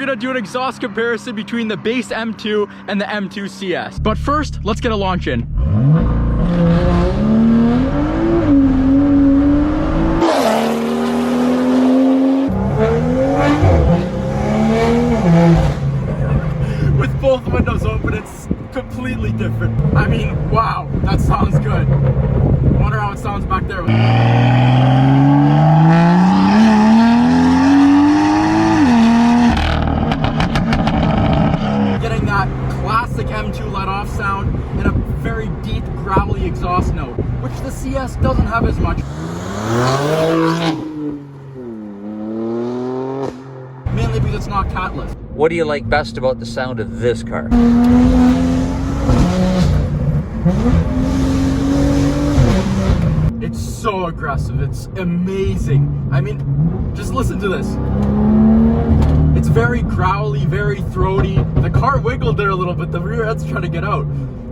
gonna do an exhaust comparison between the base M2 and the M2 CS. But first, let's get a launch in. With both windows open, it's completely different. I mean, wow, that sounds good. I wonder how it sounds back there. Getting that classic M2 let-off sound and a very deep, growly exhaust note, which the CS doesn't have as much. Mainly because it's not catless. What do you like best about the sound of this car? It's so aggressive, it's amazing. I mean, just listen to this. It's very growly, very throaty. The car wiggled there a little bit, the rear head's trying to get out.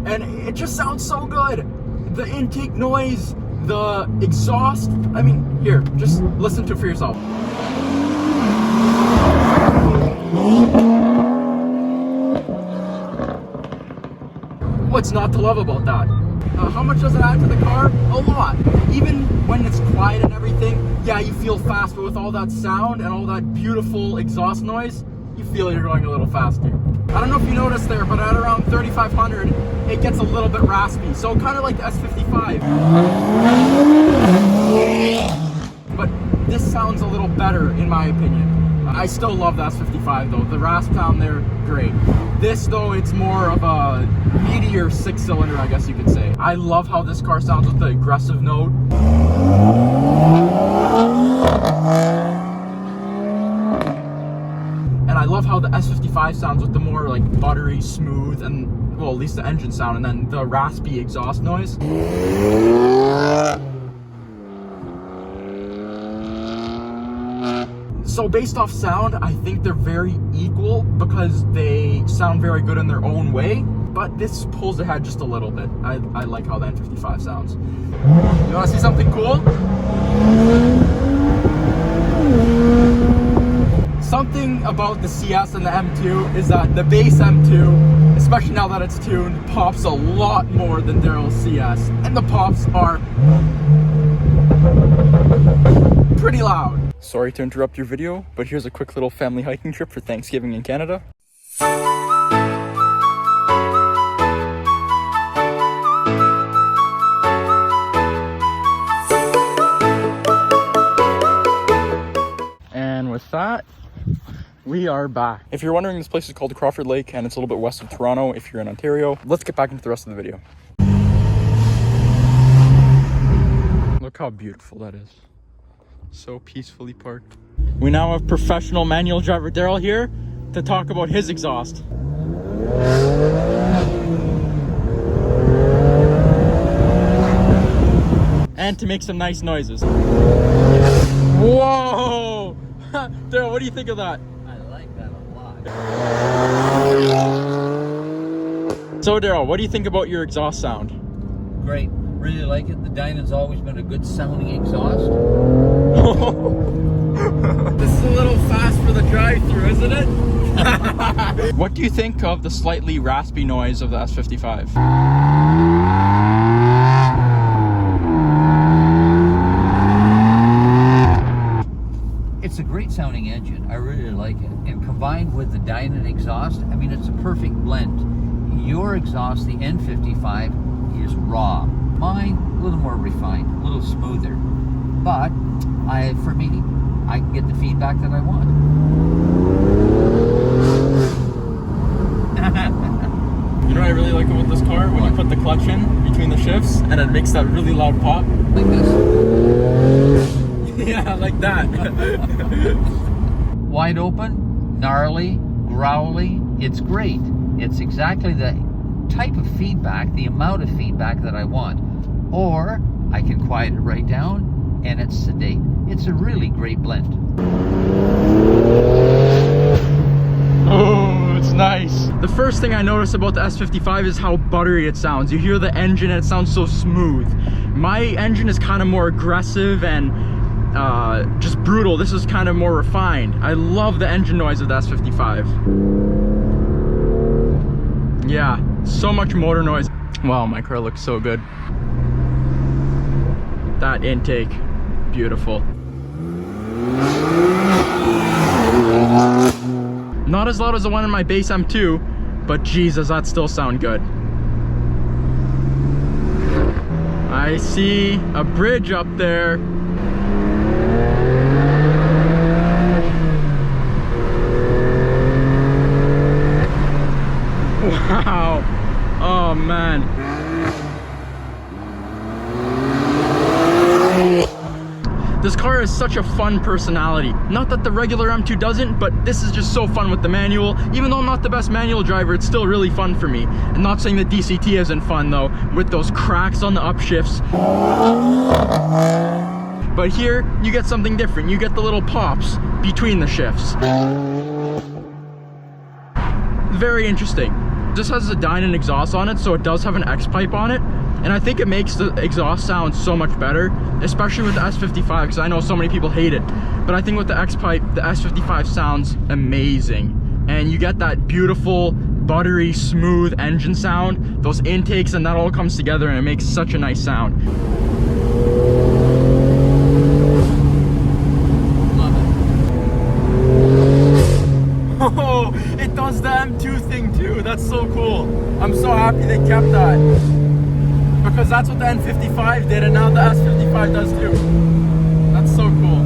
And it just sounds so good. The intake noise, the exhaust. I mean, here, just listen to it for yourself. What's not to love about that? How much does it add to the car? A lot. Even when it's quiet and everything, yeah, you feel fast, but with all that sound and all that beautiful exhaust noise, you feel you're going a little faster. I don't know if you noticed there, but at around 3,500, it gets a little bit raspy. So kind of like the S55. But this sounds a little better in my opinion. I still love the S55 though. The rasp down there, great. This though, it's more of a meatier 6-cylinder, I guess you could say. I love how this car sounds with the aggressive note. And I love how the S55 sounds with the more like buttery, smooth, and well, at least the engine sound, and then the raspy exhaust noise. So based off sound, I think they're very equal because they sound very good in their own way, but this pulls ahead just a little bit. I like how the N55 sounds. You wanna see something cool? Something about the CS and the M2 is that the base M2, especially now that it's tuned, pops a lot more than Daryl's CS. And the pops are pretty loud. Sorry to interrupt your video, but here's a quick little family hiking trip for Thanksgiving in Canada. And with that, we are back. If you're wondering, this place is called Crawford Lake and it's a little bit west of Toronto if you're in Ontario. Let's get back into the rest of the video. Look how beautiful that is. So peacefully parked. We now have professional manual driver Daryl here to talk about his exhaust. And to make some nice noises. Whoa! Daryl, what do you think of that? I like that a lot. So Daryl, what do you think about your exhaust sound? Great. Really like it. The Dynan's always been a good sounding exhaust. This is a little fast for the drive-thru, isn't it? What do you think of the slightly raspy noise of the S55? It's a great sounding engine. I really like it. And combined with the Dynan exhaust, I mean, it's a perfect blend. Your exhaust, the N55, is raw. Mine, a little more refined, a little smoother. But for me, I can get the feedback that I want. You know what I really like about this car? When you put the clutch in between the shifts and it makes that really loud pop. Like this. Yeah, like that. Wide open, gnarly, growly, it's great. It's exactly the type of feedback, the amount of feedback that I want. Or I can quiet it right down and it's sedate. It's a really great blend. Oh, it's nice. The first thing I noticed about the S55 is how buttery it sounds. You hear the engine and it sounds so smooth. My engine is kind of more aggressive and just brutal. This is kind of more refined. I love the engine noise of the S55. Yeah, so much motor noise. Wow, my car looks so good. That intake, beautiful. Not as loud as the one in my base M2, but Jesus, that still sound good. I see a bridge up there. Wow. Oh man. This car has such a fun personality. Not that the regular M2 doesn't, but this is just so fun with the manual. Even though I'm not the best manual driver, it's still really fun for me. And not saying that DCT isn't fun though, with those cracks on the upshifts. But here, you get something different. You get the little pops between the shifts. Very interesting. This has a Dynon exhaust on it, so it does have an X-pipe on it. And I think it makes the exhaust sound so much better, especially with the S55, because I know so many people hate it. But I think with the X-pipe, the S55 sounds amazing. And you get that beautiful, buttery, smooth engine sound, those intakes, and that all comes together and it makes such a nice sound. Oh, it does the M2 thing too. That's so cool. I'm so happy they kept that. Because that's what the N55 did, and now the S55 does too. That's so cool.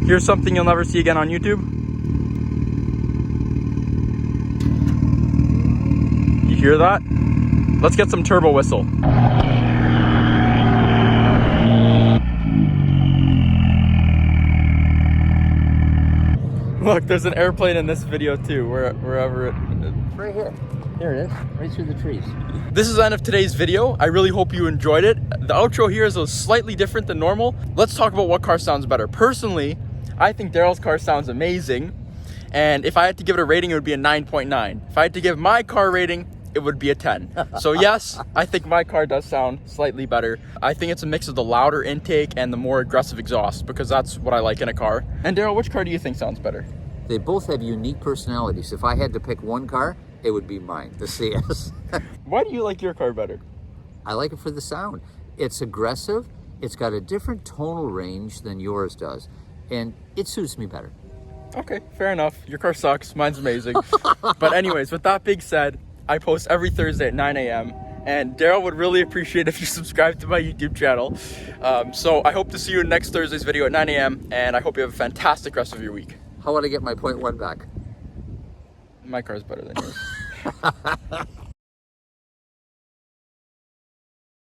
Here's something you'll never see again on YouTube. You hear that? Let's get some turbo whistle. Look, there's an airplane in this video too, wherever it is. Right here. Here it is, right through the trees. This is the end of today's video. I really hope you enjoyed it. The outro here is slightly different than normal. Let's talk about what car sounds better. Personally, I think Daryl's car sounds amazing. And if I had to give it a rating, it would be a 9.9. If I had to give my car rating, it would be a 10. So yes, I think my car does sound slightly better. I think it's a mix of the louder intake and the more aggressive exhaust, because that's what I like in a car. And Daryl, which car do you think sounds better? They both have unique personalities. If I had to pick one car, it would be mine, the CS. Why do you like your car better? I like it for the sound. It's aggressive. It's got a different tonal range than yours does. And it suits me better. Okay, fair enough. Your car sucks. Mine's amazing. But anyways, with that being said, I post every Thursday at 9 a.m. And Daryl would really appreciate if you subscribe to my YouTube channel. So I hope to see you in next Thursday's video at 9 a.m. And I hope you have a fantastic rest of your week. How would I get my 0.1 back? My car's better than yours.